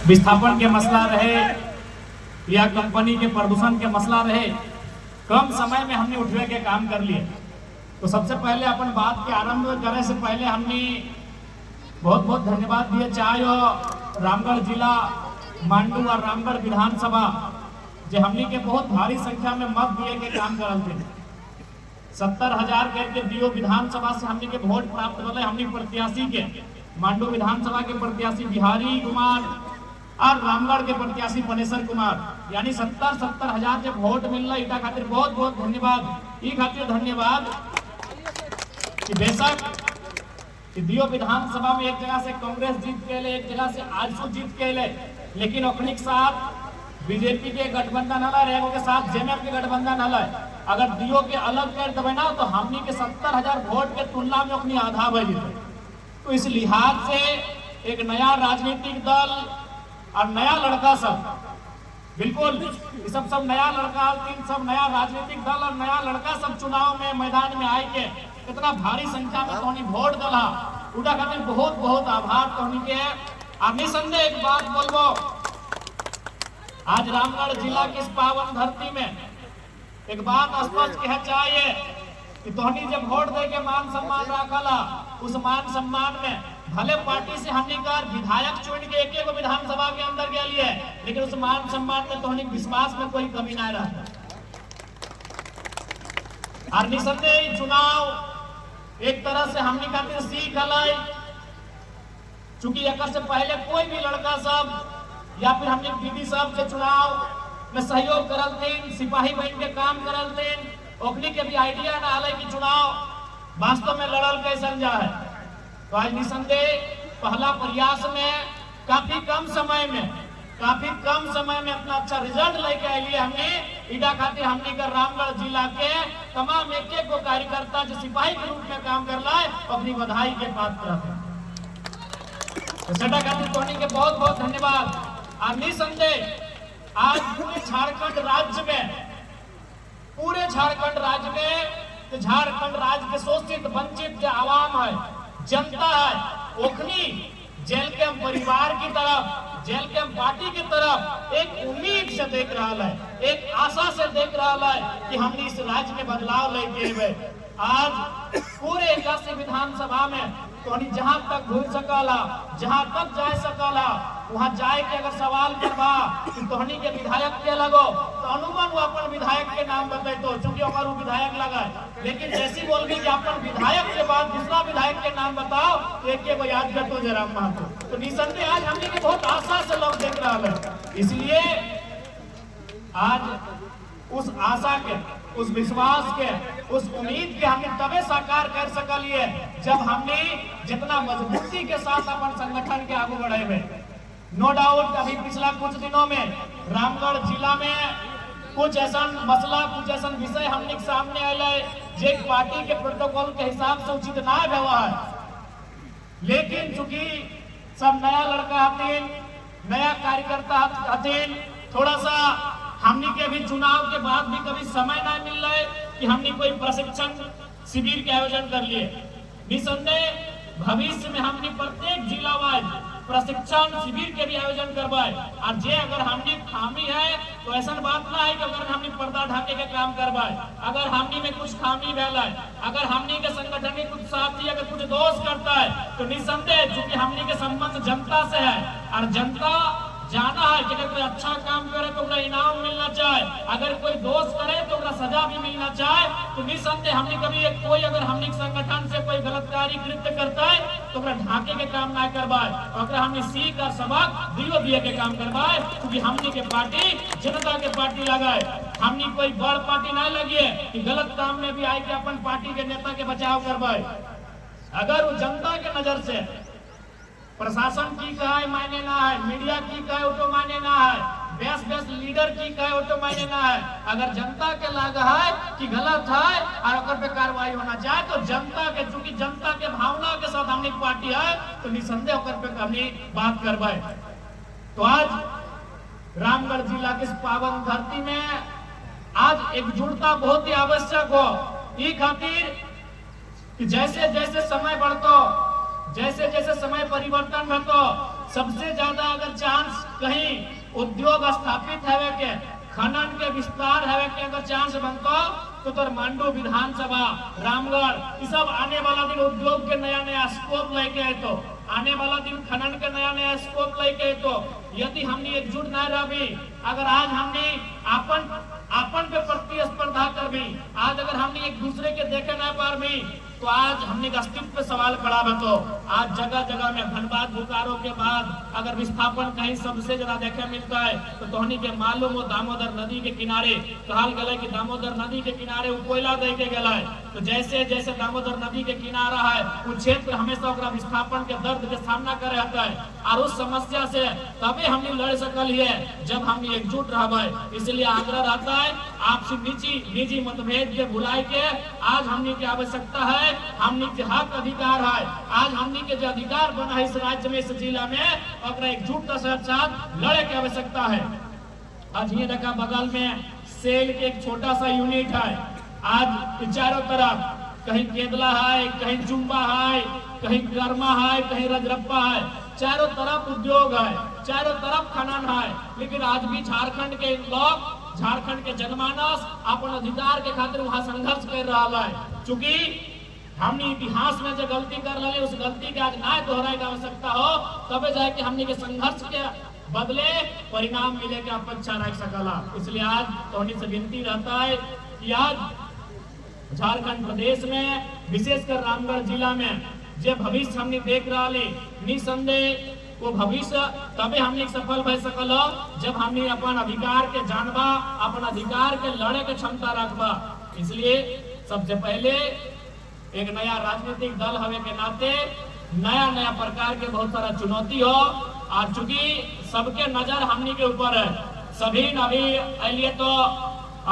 विस्थापन के मसला रहे या कंपनी के प्रदूषण के मसला रहे, कम समय में हमने उठवे के काम कर लिए। तो सबसे पहले अपन बात के आरंभ करे से पहले हमने बहुत बहुत धन्यवाद दिए चाहे रामगढ़ जिला मांडू और रामगढ़ विधानसभा जो हमने के बहुत भारी संख्या में मत दिए के काम करल थे। 70,000 करके दियो विधानसभा से हमने के वोट प्राप्त होले। हमने प्रत्याशी के मांडू विधानसभा के प्रत्याशी बिहारी कुमार और रामगढ़ के प्रत्याशी पनेश्वर कुमार, यानी 70,000 जब वोट मिल रहा इटा खातिर बहुत बहुत धन्यवाद। ई खातिर धन्यवाद कि बेशक कि दियो विधानसभा में एक जगह से कांग्रेस जीत के ले, एक जगह से आजसू जीत के ले, लेकिन ओखनी के साथ बीजेपी के गठबंधन हला, रेगो के साथ जेएमएफ के गठबंधन हला। अगर दियो के अलग कर देवे ना तो हमनी के 70,000 वोट के तुलना में अपनी आधा बढ़ जेते। तो इस लिहाज से एक नया राजनीतिक दल और नया लड़का सब, बिल्कुल सब नया लड़का सब नया राजनीतिक दल और नया लड़का सब चुनाव में मैदान में आए के इतना भारी संख्या में तोहनी वोट दला, उड़ा खातिर बहुत बहुत आभार तोहनी के। और निसंदेह एक बात बोलबो, आज रामगढ़ जिला की इस पावन धरती में एक बात स्पष्ट कह चाहिए कि तोहनी जब वोट दे के मान सम्मान रखला, उस मान सम्मान में भले पार्टी से हमने कर विधायक चुन के एक विधानसभा के अंदर के लिए, लेकिन उस मान सम्मान में तोहनी विश्वास में कोई कमी नहीं रहा। और निसंदेह चुनाव एक तरह से हमने खातिर सीख हलाई, चूंकि एक से पहले कोई भी लड़का सब या फिर हमने दीदी सब के चुनाव में सहयोग करल थे, सिपाही बन के काम करल थे, ओखनी के भी आइडिया ना आले कि चुनाव वास्तव में लड़ल कैसन जा है। तो आज निसंदेह पहला प्रयास में काफी कम समय में अपना अच्छा रिजल्ट लेके आइए। हमने इडा खातिर हमने कर रामगढ़ जिला के तमाम एक को कार्यकर्ता जो सिपाही के रूप में काम कर रहा है अपनी बधाई के पात्र है। तो सटा खातिर तोहनी के बहुत बहुत धन्यवाद। और निसंदेह आज पूरे झारखंड राज्य में तो झारखंड राज्य के शोषित वंचित जो आवाम है, जनता है, ओखनी जेल के हम परिवार की तरफ, जेल के हम पार्टी की तरफ एक उम्मीद से देख रहा है, एक आशा से देख रहा है कि हमने इस राज्य में बदलाव लेके हुए। आज पूरे 81 विधानसभा में तो जहां तक घूम सकला, जहां तक जा सकला, वहां जाए के अगर सवाल करवा कि तोहनी के विधायक के लगो तो अनुमान वो अपन विधायक के नाम बताए, तो चूंकि हमारे विधायक लगा है, लेकिन जैसी बोल गई कि अपन विधायक के बाद दूसरा विधायक के नाम बताओ तो एक को याद कर तो जयराम महतो। तो निसंदेह आज हमने की बहुत आशा से लोग देख रहा है। इसलिए आज उस आशा के, उस विश्वास के, उस उम्मीद के हमने तबे साकार कर सकलिए जब हमने जितना मजबूती के साथ अपन संगठन के आगे बढ़े हुए। नो डाउट अभी पिछला कुछ दिनों में रामगढ़ जिला में कुछ ऐसा मसला, कुछ ऐसा विषय हमने सामने आए जे पार्टी के प्रोटोकॉल के हिसाब से उचित ना हुआ है, लेकिन चूंकि सब नया लड़का हथिन, नया कार्यकर्ता हथिन, थोड़ा सा हमने के भी चुनाव के बाद भी कभी समय ना मिल रहा है कि हमने कोई प्रशिक्षण शिविर के आयोजन कर लिए। निसंदेह भविष्य में हमने प्रत्येक जिला वाइज प्रशिक्षण शिविर के भी आयोजन करवाए। और जे अगर हमने खामी है तो ऐसा बात ना है कि अगर हमने पर्दा ढाके के काम करवाए, अगर हमने में कुछ खामी भेल है, अगर हमने के संगठन में कुछ साथी अगर कुछ दोष करता है तो निसंदेह चूंकि हमने के संबंध जनता से है और जनता जाना है कि अगर कोई अच्छा काम करे तो उन्हें इनाम मिलना चाहे, अगर कोई दोष करे तो उन्हें सजा भी मिलना चाहे। तो निसंदेह हमने कभी कोई अगर हमने संगठन से कोई गलत कार्य कृत्य करता है तो ढाके के काम ना करवाए, अगर हमने सीख और सबक दिए के काम करवाए, क्योंकि हमने के पार्टी जनता के पार्टी लगाए, हमने कोई बड़ पार्टी ना लगी कि गलत काम में भी आए कि अपन पार्टी के नेता के बचाव करवाए। अगर वो जनता के नजर से प्रशासन की कहे मायने ना है, मीडिया की कहे तो मायने ना है, बेस लीडर की कहे तो मायने ना है, अगर जनता के लगा है कि गलत है और अगर पे कार्रवाई होना चाहे तो जनता के, चूंकि जनता के भावना के साथ हमने पार्टी है तो निसंदेह अगर पे हमने बात करवाए। तो आज रामगढ़ जिला की इस पावन धरती में आज एकजुटता बहुत ही आवश्यक हो। ये खातिर कि जैसे जैसे समय बढ़तो, जैसे जैसे समय परिवर्तन होतो, सबसे ज्यादा अगर चांस कहीं उद्योग स्थापित है के खनन के विस्तार है के अगर चांस बनता तो मांडू विधानसभा रामगढ़ ये सब आने वाला दिन उद्योग के नया नया स्कोप लेके आए तो आने वाला दिन खनन के नया नया स्कोप लेके आए तो यदि हमने एकजुट न रही अगर आज हमने अपन पे प्रतिस्पर्धा कर भी आज अगर हमने एक दूसरे के देखे न पार भी तो आज हमने अस्तित्व पे सवाल खड़ा है। तो आज जगह जगह में धनबाद बोकारो के बाद अगर विस्थापन कहीं सबसे ज्यादा देखे मिलता है तो तोहनी के मालूम हो दामोदर नदी के किनारे कहल गए कि दामोदर नदी के किनारे वो कोयला दे के गला है तो जैसे जैसे दामोदर नदी के किनारा है वो क्षेत्र हमेशा विस्थापन के दर्द के सामना कर रहता है और उस समस्या से तभी हमने लड़ सकल है जब हम एकजुट रहे। इसलिए आग्रह रहता है आपसी निजी मतभेद के भुलाई के आज हमने की आवश्यकता है हमने के हक अधिकार है आज हमने के जो अधिकार बना है इस राज्य में इस जिला में और एकजुट के साथ लड़े की आवश्यकता है। आज ये देखा बगल में सेल के एक छोटा सा यूनिट है आज चारों तरफ कहीं केदला है कहीं जुम्बा है कहीं गर्मा है कहीं रजरप्पा है चारों तरफ उद्योग है चारों तरफ खनन है लेकिन आज भी झारखंड के लोग झारखंड के जनमानस अपन अधिकार के खातिर वहां संघर्ष कर रहा है। चूंकि हमने इतिहास में जो गलती कर रहे उस गलती के आज ना दोहराए की आवश्यकता हो तबे जाए कि हमने के संघर्ष के बदले परिणाम मिले के अपेक्षा रख सकला। इसलिए आज तोहनी से विनती रहता है कि आज झारखंड प्रदेश में विशेषकर रामगढ़ जिला में जो भविष्य हमने देख रहा है निसंदेह वो भविष्य तबे हमने सफल भय सकल जब हमने अपन अधिकार के जानबा अपन अधिकार के लड़े के क्षमता रखबा। इसलिए सबसे पहले एक नया राजनीतिक दल हवे के नाते नया नया प्रकार के बहुत सारा चुनौती हो और चूंकि सबके नजर हमनी के ऊपर है सभी अभी लिए तो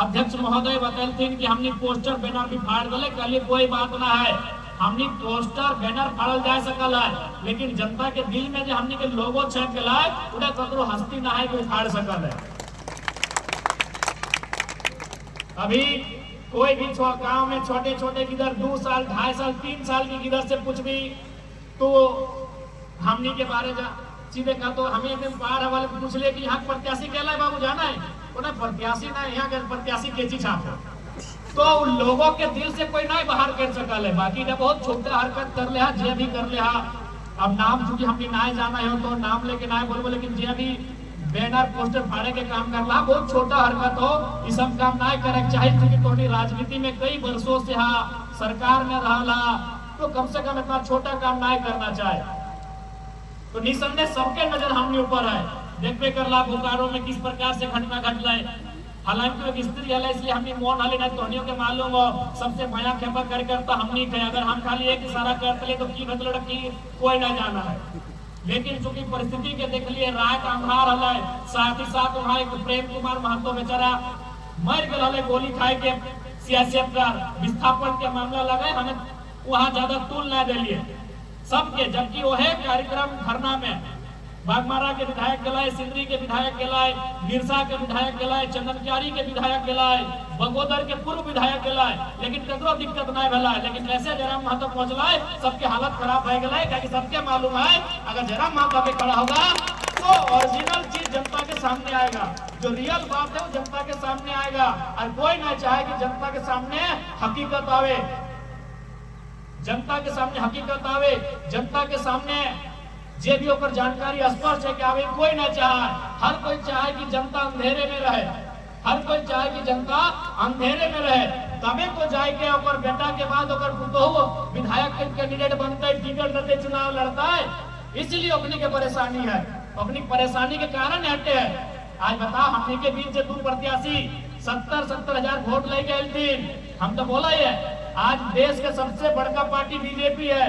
अध्यक्ष महोदय बतलथिन कि हमने पोस्टर बैनर भी फाड़ दिले कल कोई बात ना है हमने पोस्टर बैनर फाड़ल जा सकल है लेकिन जनता के दिल में जो हमने के लोगो छप गला है उड़ा ककरो हस्ती ना है कि उखाड़ सकल है। अभी कोई भी गांव में छोटे छोटे किधर 2 साल 2.5 साल 3 साल की किधर से पूछ भी तो हमने के बारे सीधे कहा तो हमें एकदम पार वाले पूछ ले कि यहाँ प्रत्याशी कहला है बाबू जाना है उन्हें प्रत्याशी ना यहाँ के प्रत्याशी केची छाप है तो उन लोगों के दिल से कोई नहीं बाहर कर सकल है। बाकी ने बहुत छोटा हरकत कर ले जे भी कर ले अब नाम चूंकि हमने ना जाना है तो नाम लेके ना बोलबो लेकिन जे भी बैनर पोस्टर फाड़े के काम करला बहुत छोटा हरकत हो ये सब काम ना करे चाहिए क्योंकि तोनी राजनीति में कई वर्षों से सरकार में रहला तो कम से कम इतना छोटा काम ना करना चाहे। तो निसंदेह सबके नजर हमने ऊपर है देखते करला बोकारो में किस प्रकार से घटना घट रहा हालांकि एक स्त्री है इसलिए हमने मौन हाले नहीं तोहनियों के मालूम हो सबसे बया खेपा करता हमने थे अगर हम खाली एक इशारा करते तो की बदल की कोई ना जाना है लेकिन चूंकि परिस्थिति के देख लिए राय का अंधार है साथ ही साथ वहाँ एक प्रेम कुमार महतो बेचारा मर गए गोली खाए के सियासी विस्थापन के मामला लगे हमें वहाँ ज्यादा तुल न दिलिए सबके जबकि वो है कार्यक्रम धरना में बागमारा के विधायक गलाए सिंदरी के विधायक गलाए गिरसा के विधायक गलाए चंदनकारी के विधायक गलाए बगोदर के पूर्व विधायक गलाए लेकिन ककरो दिक्कत नहीं भला लेकिन कैसे जयराम महतो पहुंचलाए सबके हालत खराब हो गए क्योंकि सबके मालूम है अगर जयराम महतो पे खड़ा होगा तो ओरिजिनल चीज जनता के सामने आएगा जो रियल बात है वो जनता के सामने आएगा और कोई ना चाहे कि जनता के सामने हकीकत आवे जनता के सामने हकीकत आवे जनता के सामने जे भी ऊपर जानकारी स्पष्ट है कि आवे कोई ना चाहे हर कोई चाहे कि जनता अंधेरे में रहे हर कोई चाहे कि जनता अंधेरे में रहे तबे को जाए के ऊपर बेटा के बाद ऊपर पुतोहू विधायक के कैंडिडेट बनता है टिकट देते चुनाव लड़ता है इसलिए अपनी के परेशानी है अपनी परेशानी के कारण हटे है। आज बताओ हमने के बीच से 2 प्रत्याशी 70 हजार वोट लेके आए थे हम तो बोला है आज देश के सबसे बड़का पार्टी बीजेपी है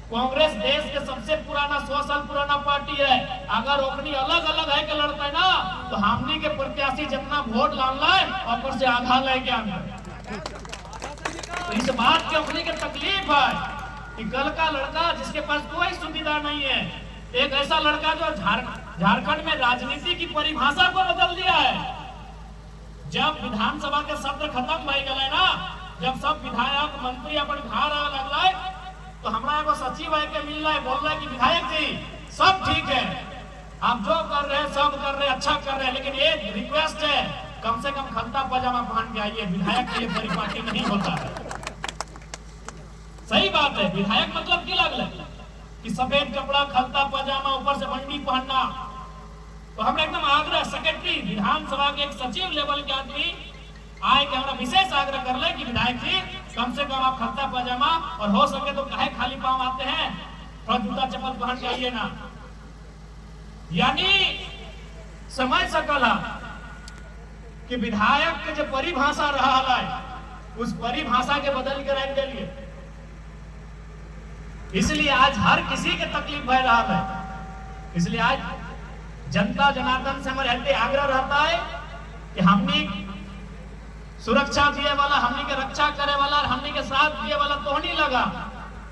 कांग्रेस देश के सबसे पुराना 100 साल पुराना पार्टी है अगर अपनी अलग अलग है के लड़ता है ना तो हमने के प्रत्याशी जितना वोट डालना है ऊपर से आधा लेके आना तो इस बात की अपनी के तकलीफ है कि कल का लड़का जिसके पास कोई सुविधा नहीं है एक ऐसा लड़का जो झारखंड में राजनीति की परिभाषा को बदल दिया है। जब विधानसभा के सत्र खत्म हो गए ना जब सब विधायक मंत्री अपन घर लगल तो हमारा एगो सचिव है के मिल रहा है बोल रहा है कि विधायक जी सब ठीक है, आप जो कर रहे हैं सब कर रहे हैं, अच्छा कर रहे हैं, लेकिन एक रिक्वेस्ट है, कम से कम खलता पजामा पहन के आइए। विधायक के लिए परिपाटी नहीं होता है। सही बात है, विधायक मतलब की लगल कि सफेद कपड़ा, खलता पजामा, ऊपर से बंडी पहनना। तो हम एकदम आग्रह, सेक्रेटरी विधानसभा के एक सचिव लेवल के आदमी आए कि हमारा विशेष आग्रह कर ले कि विधायक जी कम से कम आप खलता पजामा और हो सके तो काहे खाली पांव आते हैं, थोड़ा जूता चप्पल पहन के आइए ना। यानी समझ सकला कि विधायक के जो परिभाषा रहा है उस परिभाषा के बदल के रख दिए। इसलिए आज हर किसी के तकलीफ भय रहा है। इसलिए आज जनता जनार्दन से हमारे आग्रह रहता है कि हमने सुरक्षा दिए वाला, हमने के रक्षा करे वाला, हमने के साथ दिए वाला तोहनी लगा।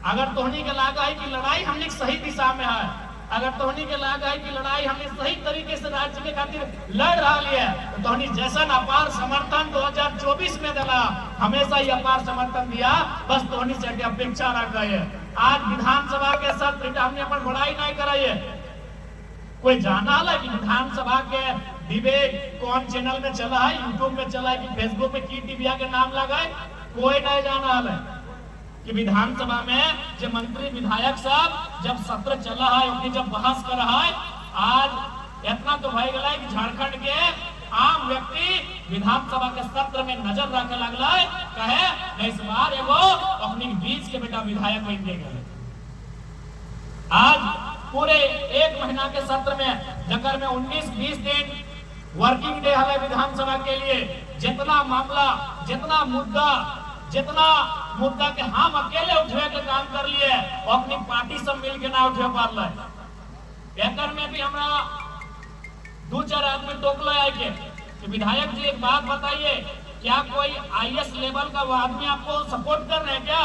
अगर तोहनी के लागा है कि लड़ाई हमने सही दिशा में है, अगर तोहनी के लागा है कि लड़ाई हमने सही तरीके से राज्य के खातिर लड़ रहा है, तो तोहनी जैसा अपार समर्थन 2024 में दिला, हमेशा ही अपार समर्थन दिया, बस तोहनी से अपेक्षा रख गए। आज विधानसभा के सत्र हमने अपन बड़ाई नहीं कराई। कोई जाना है कि विधानसभा के डिबेट कौन चैनल में चला है, यूट्यूब में चला है कि फेसबुक में की टीवीआ के नाम लगा है? कोई नहीं जाना है कि विधानसभा में जो मंत्री विधायक साहब जब सत्र चला है, उनकी जब बहस कर रहा है, आज इतना तो भय गया कि झारखंड के आम व्यक्ति विधानसभा के सत्र में नजर रखे लगला है, कहे इस बार एगो अपनी बीच के बेटा विधायक बन गए। आज पूरे एक महीना के सत्र में जकर में 19-20 दिन वर्किंग डे है विधानसभा के लिए, जितना मामला, जितना मुद्दा के हम अकेले उठे के काम कर लिए, अपनी पार्टी सब मिल के ना उठे पार एकर में भी हमरा 2-4 आदमी टोकलो आए कि विधायक जी एक बात बताइए, क्या कोई आईएएस लेवल का वो आदमी आपको सपोर्ट कर रहे हैं क्या?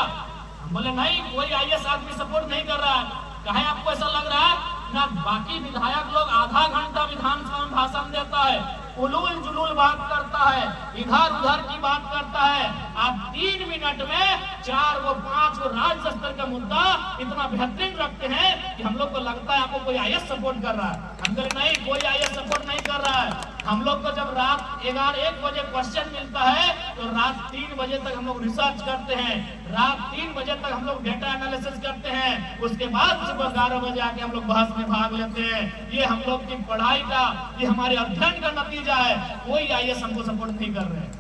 हम बोले नहीं, कोई आईएएस आदमी सपोर्ट नहीं कर रहा है। कहे आपको ऐसा लग रहा है ना? बाकी विधायक लोग आधा घंटा विधानसभा में भाषण देता है, उलूल जुलूल बात करता है, इधर उधर की बात करता है। आप 3 मिनट में 4 गो 5 गो राज्य स्तर का मुद्दा इतना बेहतरीन रखते हैं कि हम लोग को लगता है आपको कोई आईएएस सपोर्ट कर रहा है। हम कह नहीं, कोई आईएएस सपोर्ट नहीं कर रहा है। हम लोग को जब रात 11-1 बजे क्वेश्चन मिलता है तो रात 3 बजे तक हम लोग रिसर्च करते हैं, रात 3 बजे तक हम लोग डेटा एनालिसिस करते हैं, उसके बाद सुबह 11 बजे आके हम लोग बहस में भाग लेते हैं। ये हम लोग की पढ़ाई का, ये हमारे अध्ययन का नतीजा है। कोई आईएएस हमको सपोर्ट नहीं कर रहे हैं।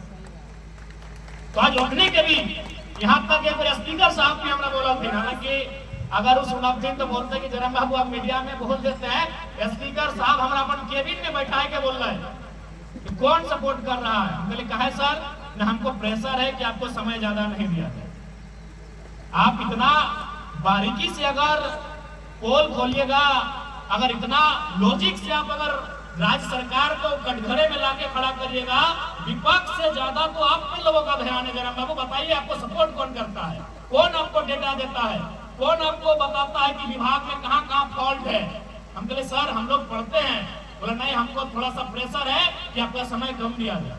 तो आज रखने के भी यहाँ तक एक स्पीकर साहब भी हमने बोला थे, हालांकि अगर उस सुनते तो बोलते कि जरा बाबू आप मीडिया में बोल देते हैं, स्पीकर साहब हमारा अपन केबिन में बैठा के बोल रहे हैं कि कौन सपोर्ट कर रहा है। हम कहा है सर न, हमको प्रेशर है कि आपको समय ज्यादा नहीं दिया जाए। आप इतना बारीकी से अगर पोल खोलिएगा, अगर इतना लॉजिक से आप अगर राज्य सरकार को कटघरे में लाके खड़ा करिएगा, विपक्ष से ज्यादा तो आप लोगों का ध्यान है। जरा बाबू बताइए, आपको सपोर्ट कौन करता है? कौन आपको डेटा देता है? कौन आपको बताता है कि विभाग में कहां फॉल्ट है? हम कहे सर हम लोग पढ़ते हैं। बोला नहीं, हमको थोड़ा सा प्रेशर है कि आपका समय कम दिया जाए।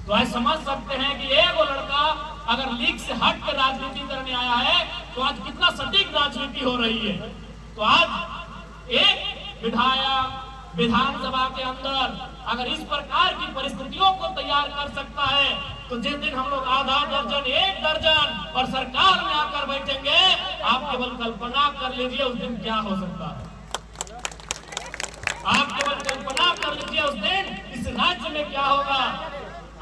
तो आज समझ सकते हैं कि एक लड़का अगर लीग से हट के राजनीति करने आया है तो आज कितना सटीक राजनीति हो रही है। तो आज एक विधायक विधानसभा के अंदर अगर इस प्रकार की परिस्थितियों को तैयार कर सकता है, तो जिस दिन हम लोग आधा दर्जन 1 दर्जन और सरकार में आकर बैठेंगे, आप केवल कल्पना कर लीजिए उस दिन क्या हो सकता है। आप केवल कल्पना कर लीजिए उस दिन इस राज्य में क्या होगा।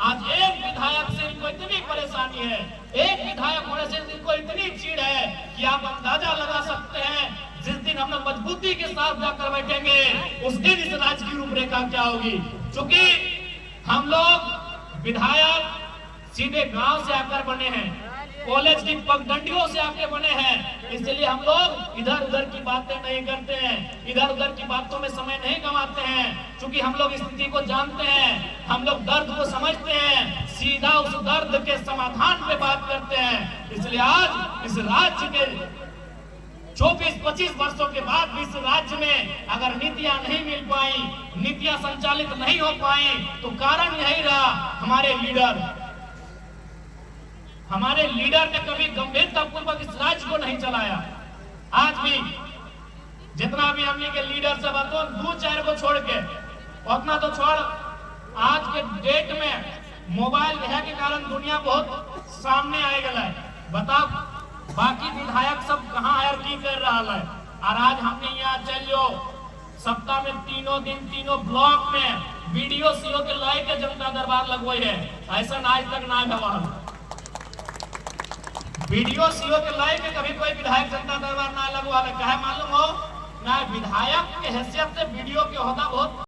आज एक विधायक से इनको इतनी परेशानी है, एक विधायक होने से इनको इतनी चीड़ है कि आप अंदाजा लगा सकते हैं जिस दिन हम लोग मजबूती के साथ जाकर बैठेंगे उस दिन इस राज्य की रूपरेखा क्या होगी। क्योंकि हम लोग विधायक सीधे गांव से आकर बने हैं, कॉलेज की पगडंडियों से आके बने हैं, इसलिए हम लोग इधर उधर की बातें नहीं करते हैं, इधर उधर की बातों में समय नहीं गंवाते हैं। क्योंकि हम लोग स्थिति को जानते हैं, हम लोग दर्द को समझते हैं, सीधा उस दर्द के समाधान पे बात करते हैं। इसलिए आज इस राज्य के 24-25 वर्षों के बाद भी इस राज्य में अगर नीतियां नहीं मिल पाई, नीतियां संचालित नहीं हो पाई, तो कारण यही रहा हमारे लीडर ने कभी गंभीरतापूर्वक इस राज्य को नहीं चलाया। आज भी जितना भी हमने के लीडर सब तो 2-4 को छोड़ के उतना तो छोड़, आज के डेट में मोबाइल है के कारण दुनिया बहुत सामने आ गया है। बताओ बाकी विधायक सब कहाँ है और की कर रहा है। और आज हमने यहाँ चलो सप्ताह में 3 दिन 3 ब्लॉक में वीडियो सीओ के लाई के जनता दरबार लगवाई है। ऐसा आज तक ना हुआ। वीडियो सीओ के लाई के कभी कोई विधायक जनता दरबार ना लगवा है। कहे मालूम हो ना, विधायक के हैसियत से वीडियो के होता बहुत